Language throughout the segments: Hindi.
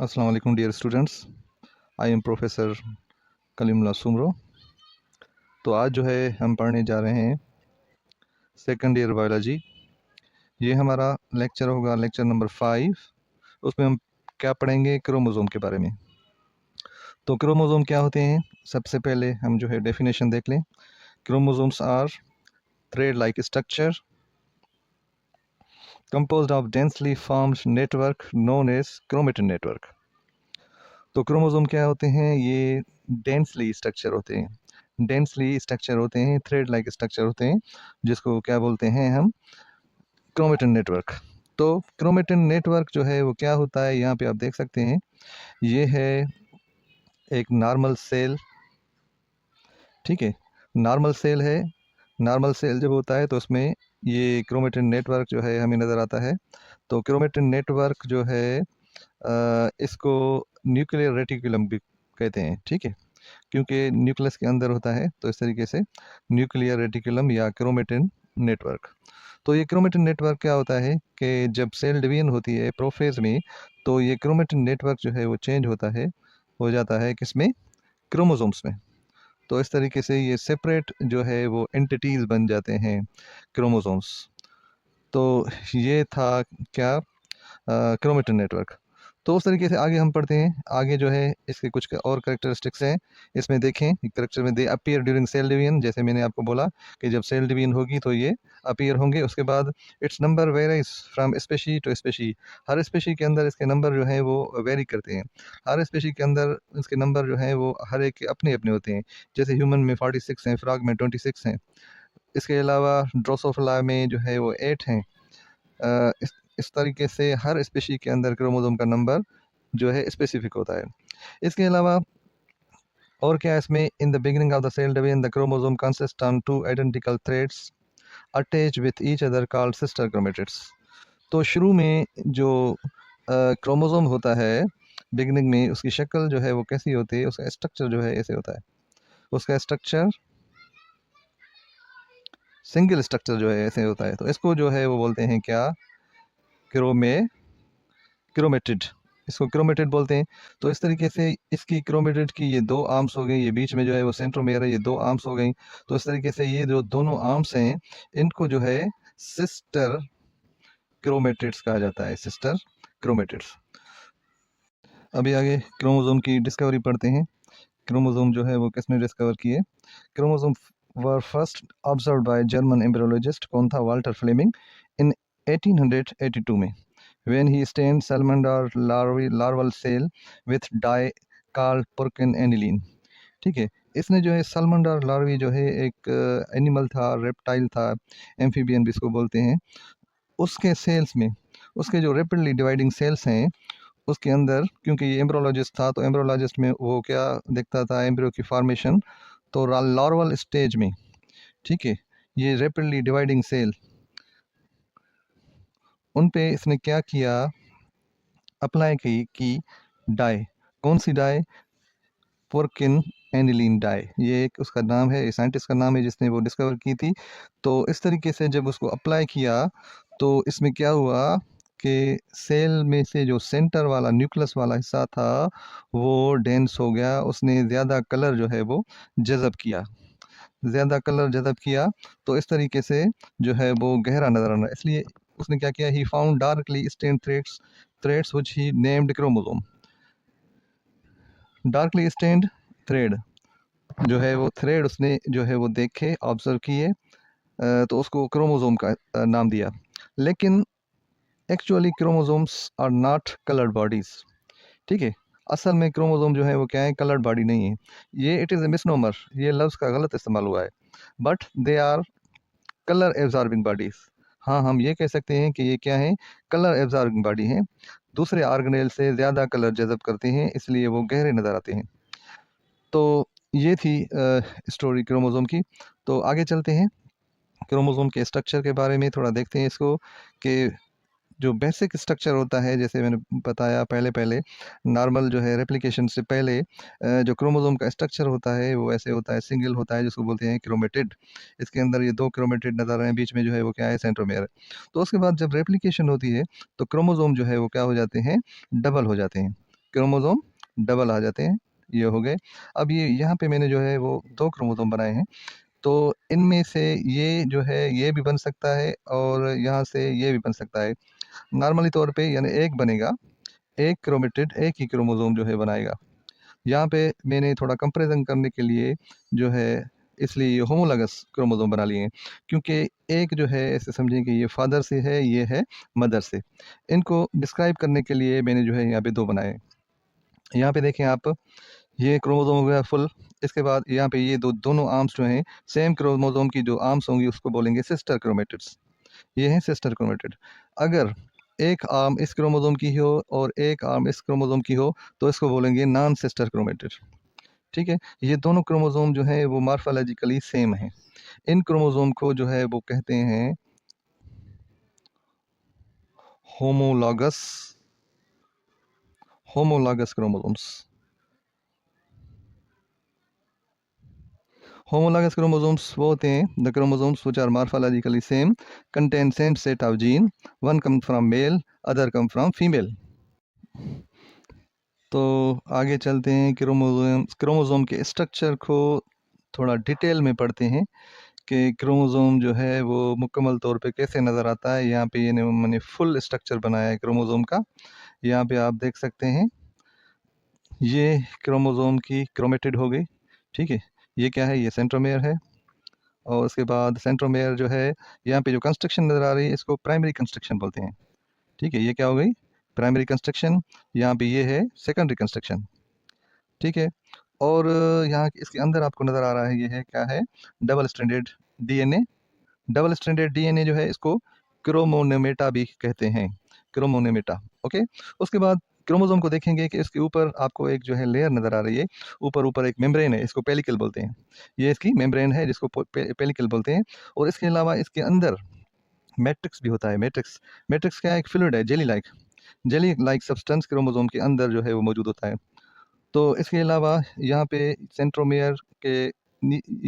अस्सलाम वालेकुम dear students. I am professor Kalimullah Soomro. तो आज जो है हम पढ़ने जा रहे हैं सेकंड ईयर बायोलॉजी। ये हमारा लेक्चर होगा लेक्चर नंबर 5। उसमें हम क्या पढ़ेंगे, क्रोमोसोम के बारे में। तो क्रोमोसोम क्या होते हैं, सबसे पहले हम जो है डेफिनेशन देख लें। Chromosomes are thread like structure composed of densely formed network known as chromatin network। तो क्रोमोसोम क्या होते हैं, ये डेंसली स्ट्रक्चर होते हैं। डेंसली स्ट्रक्चर होते हैं, थ्रेड लाइक स्ट्रक्चर होते हैं, जिसको क्या बोलते हैं हम, क्रोमेटिन नेटवर्क। तो क्रोमेटिन नेटवर्क जो है वो क्या होता है, यहाँ पे आप देख सकते हैं। ये है एक नॉर्मल सेल, ठीक है, नॉर्मल सेल है। नॉर्मल सेल जब होता है तो उसमें ये क्रोमेटिन नेटवर्क जो है हमें नज़र आता है। तो क्रोमेटिन नेटवर्क जो है इसको न्यूक्लियर रेटिकुलम भी कहते हैं, ठीक है, क्योंकि न्यूक्लियस के अंदर होता है। तो इस तरीके से न्यूक्लियर रेटिकुलम या क्रोमेटिन नेटवर्क। तो ये क्रोमेटिन नेटवर्क क्या होता है कि जब सेल डिवीजन होती है प्रोफेज में, तो ये क्रोमेटिन नेटवर्क जो है वो चेंज होता है, हो जाता है किसमें, क्रोमोसोम्स में। तो इस तरीके से ये सेपरेट जो है वो एंटिटीज बन जाते हैं, क्रोमोसोम्स। तो ये था क्या, क्रोमेटिन नेटवर्क। तो उस तरीके से आगे हम पढ़ते हैं। आगे जो है इसके कुछ और करेक्टरिस्टिक्स हैं, इसमें देखें। करेक्टर में they appear during cell division, जैसे मैंने आपको बोला कि जब सेल डिवीजन होगी तो ये अपीयर होंगे। उसके बाद its number varies from species to species. हर स्पेशी के अंदर इसके नंबर जो है वो वेरी करते हैं। हर स्पेशी के अंदर इसके नंबर जो है वो हर एक के अपने अपने होते हैं। जैसे ह्यूमन में 46 हैं, फ्रॉग में 26 हैं। इसके अलावा ड्रोसोफिला में जो है वो 8 हैं। इस तरीके से हर स्पेशी के अंदर क्रोमोसोम का नंबर जो है स्पेसिफिक होता है। इसके अलावा और क्या है इसमें, in the beginning of the cell division the chromosome consist on two identical threads attach with each other called sister chromatids. तो शुरू में जो क्रोमोसोम होता है, बिगिनिंग में उसकी शक्ल जो है वो कैसी होती है, उसका स्ट्रक्चर जो है ऐसे होता है। उसका स्ट्रक्चर सिंगल स्ट्रक्चर जो है ऐसे होता है। तो इसको जो है वो बोलते हैं क्या, क्रोमेटिड। इसको क्रोमेटिड बोलते हैं। तो इस तरीके से इसकी क्रोमेटिड की ये दो आर्म्स हो गई, ये बीच में जो है वो सेंट्रोमेयर है, ये दो आर्म्स हो गई। तो इस तरीके से ये जो दोनों आर्म्स हैं, इनको जो है सिस्टर क्रोमेटिड्स कहा जाता है, सिस्टर क्रोमेटिड्स। अभी आगे क्रोमोसोम की डिस्कवरी पढ़ते हैं। क्रोमोसोम जो है वो किसने डिस्कवर किए। Chromosome were first observe by German embryologist, कौन था, वाल्टर फ्लेमिंग, इन 1882 में, when he stained salamander larval cell with dye called porcin aniline। ठीक है, इसने जो है सलमंडर लार्वी जो है एक एनिमल था, रेप्टाइल था, एम्फीबियन भी इसको बोलते हैं, उसके सेल्स में, उसके जो रेपिडली डिवाइडिंग सेल्स हैं उसके अंदर, क्योंकि ये एम्ब्रोलॉजिस्ट था तो एम्ब्रोलॉजिस्ट में वो क्या देखता था, एम्ब्रियो की फॉर्मेशन। तो लार्वल स्टेज में, ठीक है, ये रेपिडली डिवाइडिंग सेल, उन पे इसने क्या किया, अप्लाई की डाई। कौन सी डाई, पोर्किन एनिलीन डाई, ये एक उसका नाम है, साइंटिस्ट का नाम है जिसने वो डिस्कवर की थी। तो इस तरीके से जब उसको अप्लाई किया तो इसमें क्या हुआ कि सेल में से जो सेंटर वाला न्यूक्लियस वाला हिस्सा था वो डेंस हो गया। उसने ज़्यादा कलर जो है वो जज़ब किया, ज़्यादा कलर जज़ब किया। तो इस तरीके से जो है वो गहरा नज़र आना, इसलिए उसने क्या किया, he found darkly stain threads, threads which he named chromosome. Darkly stained thread जो है वो थ्रेड उसने जो है वो देखे, ऑब्जर्व किए, तो उसको क्रोमोसोम का नाम दिया। लेकिन actually chromosomes are not coloured bodies, ठीक है। असल में क्रोमोसोम जो है वो क्या है, कलर्ड बॉडी नहीं है। ये इट इज़ ए मिसनोमर, ये लफ्ज़ का गलत इस्तेमाल हुआ है। But they are colour absorbing bodies. हाँ, हम ये कह सकते हैं कि ये क्या है, कलर एब्जॉर्बिंग बॉडी है। दूसरे ऑर्गेनेल से ज़्यादा कलर जज़ब करते हैं, इसलिए वो गहरे नज़र आते हैं। तो ये थी स्टोरी क्रोमोसोम की। तो आगे चलते हैं, क्रोमोसोम के स्ट्रक्चर के बारे में थोड़ा देखते हैं इसको, कि जो बेसिक स्ट्रक्चर होता है, जैसे मैंने बताया पहले पहले, नॉर्मल जो है रेप्लिकेशन से पहले जो क्रोमोसोम का स्ट्रक्चर होता है वो ऐसे होता है, सिंगल होता है, जिसको बोलते हैं क्रोमेटिड। इसके अंदर ये दो क्रोमेटिड नज़र आए हैं, बीच में जो है वो क्या है, सेंट्रोमेयर है। तो उसके बाद जब रेप्लिकेशन होती है तो क्रोमोसोम जो है वो क्या हो जाते हैं, डबल हो जाते हैं। क्रोमोसोम डबल आ जाते हैं। ये हो गए। अब ये यहाँ पे मैंने जो है वो 2 क्रोमोसोम बनाए हैं, तो इनमें से ये जो है ये भी बन सकता है और यहाँ से ये भी बन सकता है। नॉर्मली तौर पे यानी एक बनेगा, एक क्रोमेटिड एक ही क्रोमोसोम जो है बनाएगा। यहाँ पे मैंने थोड़ा कंपैरिजन करने के लिए जो है इसलिए ये होमोलॉगस क्रोमोसोम बना लिए हैं, क्योंकि एक जो है ऐसे समझें कि ये फादर से है, ये है मदर से। इनको डिस्क्राइब करने के लिए मैंने जो है यहाँ पे 2 बनाए। यहाँ पे देखें आप, ये क्रोमोसोम हो गया फुल। इसके बाद यहाँ पे ये दोनों आर्म्स जो हैं, सेम क्रोमोसोम की जो आर्म्स होंगी उसको बोलेंगे सिस्टर क्रोमेटिड्स। ये हैं सिस्टर क्रोमेटिड। अगर एक आर्म इस क्रोमोसोम की हो और एक आर्म इस क्रोमोसोम की हो तो इसको बोलेंगे नॉन सिस्टर क्रोमेटिड। ठीक है, ये दोनों क्रोमोसोम जो है वो मॉर्फोलॉजिकली सेम है। इन क्रोमोसोम को जो है वो कहते हैं homologous homologous chromosomes. Homologous chromosomes वो होते हैं the chromosomes which are morphologically same, contain same set of gene, one come from male, other come from female। तो आगे चलते हैं, क्रोमोसोम के स्ट्रक्चर को थोड़ा डिटेल में पढ़ते हैं कि क्रोमोसोम जो है वो मुकम्मल तौर पे कैसे नज़र आता है। यहाँ पे ये मैंने फुल स्ट्रक्चर बनाया है क्रोमोसोम का। यहाँ पे आप देख सकते हैं, ये क्रोमोसोम की क्रोमेटिड हो गई। ठीक है, ये क्या है, ये सेंट्रोमेयर है। और उसके बाद सेंट्रोमेयर जो है, यहाँ पे जो कंस्ट्रक्शन नज़र आ रही है इसको प्राइमरी कंस्ट्रक्शन बोलते हैं। ठीक है, ये क्या हो गई, प्राइमरी कंस्ट्रक्शन। यहाँ पे ये है सेकेंडरी कंस्ट्रक्शन। ठीक है, और यहाँ इसके अंदर आपको नज़र आ रहा है, ये है क्या है, double stranded DNA. Double stranded DNA जो है इसको क्रोमोनेमेटा भी कहते हैं, क्रोमोनेमेटा। ओके, उसके बाद क्रोमोसोम को देखेंगे कि इसके ऊपर आपको एक जो है लेयर नज़र आ रही है, ऊपर ऊपर एक मेम्ब्रेन है, इसको पेलिकल बोलते हैं। ये इसकी मेम्ब्रेन है जिसको पेलिकल बोलते हैं। और इसके अलावा इसके अंदर मैट्रिक्स भी होता है। मैट्रिक्स मैट्रिक्स क्या है, एक फ्लूइड है, जेली लाइक सब्सटेंस क्रोमोसोम के अंदर जो है वो मौजूद होता है। तो इसके अलावा यहाँ पे सेंट्रोमेयर के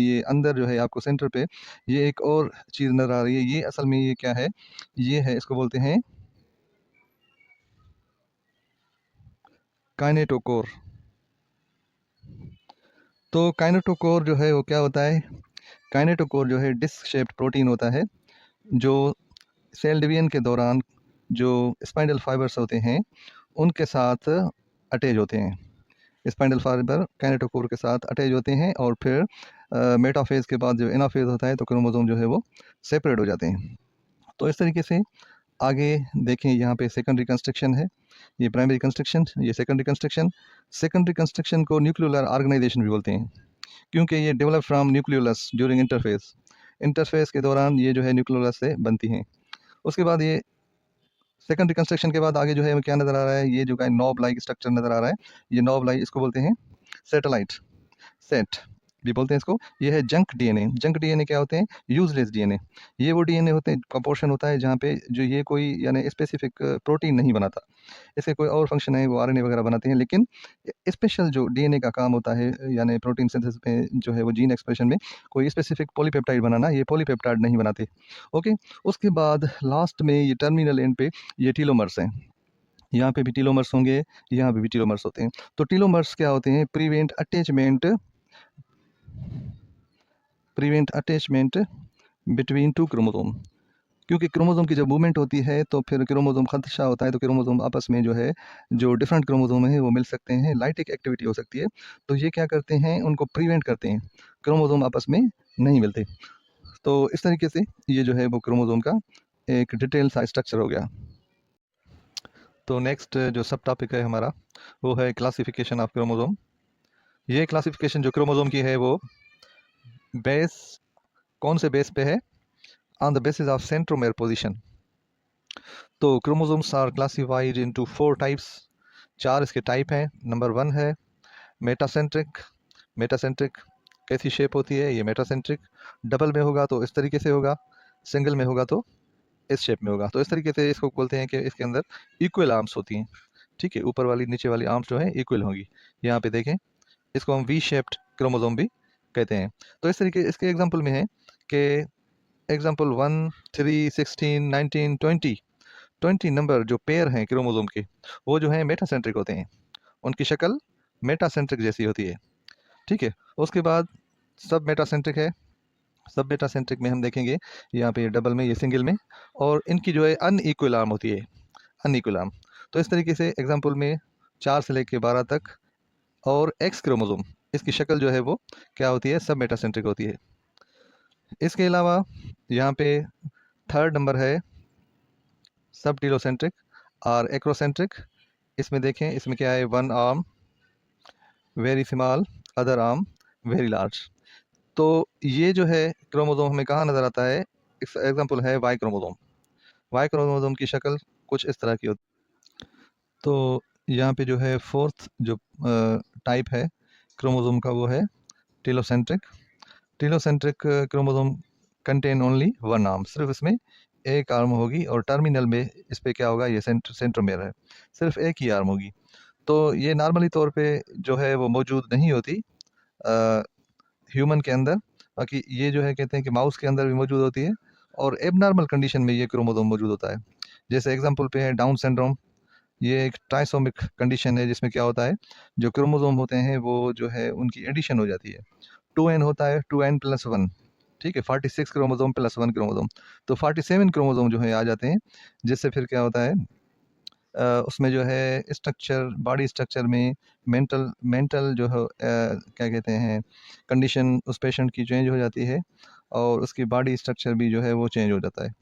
ये अंदर जो है आपको सेंटर पे ये एक और चीज़ नज़र आ रही है। ये असल में ये क्या है, ये है, इसको बोलते हैं काइनेटोकोर। तो काइनेटोकोर जो है वो क्या होता है, काइनेटोकोर जो है डिस्क शेप्ड प्रोटीन होता है, जो सेल डिवीजन के दौरान जो स्पाइनल फाइबर्स होते हैं उनके साथ अटैच होते हैं। स्पाइनल फाइबर काइनेटोकोर के साथ अटैच होते हैं और फिर मेटाफेज के बाद जो एनाफेज होता है तो क्रोमोसोम जो है वो सेपरेट हो जाते हैं। तो इस तरीके से आगे देखें, यहाँ पे सेकेंडरी कंस्ट्रक्शन है, ये प्राइमरी कंस्ट्रक्शन, ये सेकेंडरी कंस्ट्रक्शन। सेकेंडरी कंस्ट्रक्शन को न्यूक्लियोलर ऑर्गेनाइजेशन भी बोलते हैं, क्योंकि ये develop from nucleolus during interface. Interface के दौरान ये जो है न्यूक्लियोलस से बनती हैं। उसके बाद ये सेकेंडरी कंस्ट्रक्शन के बाद आगे जो है हमें क्या नज़र आ रहा है, ये जो है नॉब लाइक स्ट्रक्चर नज़र आ रहा है। ये नॉब लाइक, इसको बोलते हैं सेटेलाइट, सेट भी बोलते हैं इसको। ये है जंक डीएनए। जंक डीएनए क्या होते हैं, यूजलेस डीएनए। ये वो डीएनए होते हैं का पोर्शन होता है जहाँ पे जो ये कोई यानी स्पेसिफिक प्रोटीन नहीं बनाता, इसके कोई और फंक्शन है, वो आरएनए वगैरह बनाते हैं, लेकिन स्पेशल जो डीएनए का काम होता है यानी प्रोटीन सिंथेसिस में जो है वो जीन एक्सप्रेशन में कोई स्पेसिफिक पॉलीपेप्टाइड बनाना, ये पॉलीपेप्टाइड नहीं बनाते। ओके, उसके बाद लास्ट में ये टर्मिनल एंड पे ये टीलोमर्स हैं। यहाँ पे भी टीलोमर्स होंगे, यहाँ पे भी टीलोमर्स होते हैं। तो टीलोमर्स क्या होते हैं, prevent attachment between two chromosome. क्योंकि क्रोमोसोम की जब मूवमेंट होती है तो फिर क्रोमोसोम खदशा होता है, तो क्रोमोसोम आपस में जो है, जो डिफरेंट क्रोमोसोम है वो मिल सकते हैं, लाइटिक एक्टिविटी हो सकती है। तो ये क्या करते हैं, उनको प्रिवेंट करते हैं, क्रोमोसोम आपस में नहीं मिलते। तो इस तरीके से ये जो है वो क्रोमोसोम का एक डिटेल सा स्ट्रक्चर हो गया। तो नेक्स्ट जो सब टॉपिक है हमारा वो है क्लासिफिकेशन ऑफ क्रोमोसोम। ये क्लासिफिकेशन जो क्रोमोसोम की है वो बेस, कौन से बेस पे है, on the basis of centromere position. तो chromosomes are classified into 4 types. 4 इसके टाइप हैं। नंबर 1 है मेटासेंट्रिक। मेटासेंट्रिक कैसी शेप होती है, ये मेटासेंट्रिक। डबल में होगा तो इस तरीके से होगा, सिंगल में होगा तो इस शेप में होगा। तो इस तरीके से इसको बोलते हैं कि इसके अंदर इक्वल आर्म्स होती हैं। ठीक है, ऊपर वाली नीचे वाली आर्म्स जो है इक्वल होंगी। यहाँ पे देखें, इसको हम वी शेप्ड क्रोमोसोम भी कहते हैं। तो इस तरीके इसके एग्जाम्पल में है कि एग्जाम्पल 1, 3, 16, 19, 20 नंबर जो पेयर हैं क्रोमोसोम के, वो जो है मेटासेंट्रिक होते हैं। उनकी शक्ल मेटासेंट्रिक जैसी होती है। ठीक है, उसके बाद सब मेटासेंट्रिक है। सब मेटासेंट्रिक में हम देखेंगे यहाँ पे डबल में, ये सिंगल में, और इनकी जो है अनइक्वल आर्म होती है, अनइक्वल आर्म। तो इस तरीके से एग्जाम्पल में 4 से लेकर 12 तक, और एक्स क्रोमोसोम, इसकी शक्ल जो है वो क्या होती है, सब मेटासेंट्रिक होती है। इसके अलावा यहाँ पे थर्ड नंबर है सब टीलोसेंट्रिक और एक्रोसेंट्रिक। इसमें देखें, इसमें क्या है, one arm very small, other arm very large. तो ये जो है क्रोमोसोम हमें कहाँ नज़र आता है, एग्जाम्पल है वाई क्रोमोसोम। वाई क्रोमोसोम की शक्ल कुछ इस तरह की होती है। तो यहाँ पे जो है फोर्थ जो टाइप है क्रोमोसोम का, वो है telocentric. Telocentric chromosome contain only one arm, सिर्फ इसमें एक आर्म होगी, और टर्मिनल में इस पे क्या होगा, ये सेंट्रोमेयर है, सिर्फ एक ही आर्म होगी। तो ये नॉर्मली तौर पे जो है वो मौजूद नहीं होती ह्यूमन के अंदर। बाकी ये जो है कहते हैं कि माउस के अंदर भी मौजूद होती है, और एबनॉर्मल कंडीशन में ये क्रोमोसोम मौजूद होता है। जैसे एग्जांपल पे है डाउन सिंड्रोम। ये एक ट्राइसोमिक कंडीशन है, जिसमें क्या होता है, जो क्रोमोसोम होते हैं वो जो है उनकी एडिशन हो जाती है। 2n होता है, 2n+1। ठीक है, 46 क्रोमोसोम प्लस 1 क्रोमोसोम, तो 47 क्रोमोसोम जो है आ जाते हैं। जिससे फिर क्या होता है, उसमें जो है स्ट्रक्चर, बॉडी स्ट्रक्चर में मेंटल मेंटल जो है क्या कहते हैं, कंडीशन उस पेशेंट की चेंज हो जाती है, और उसकी बॉडी स्ट्रक्चर भी जो है वो चेंज हो जाता है।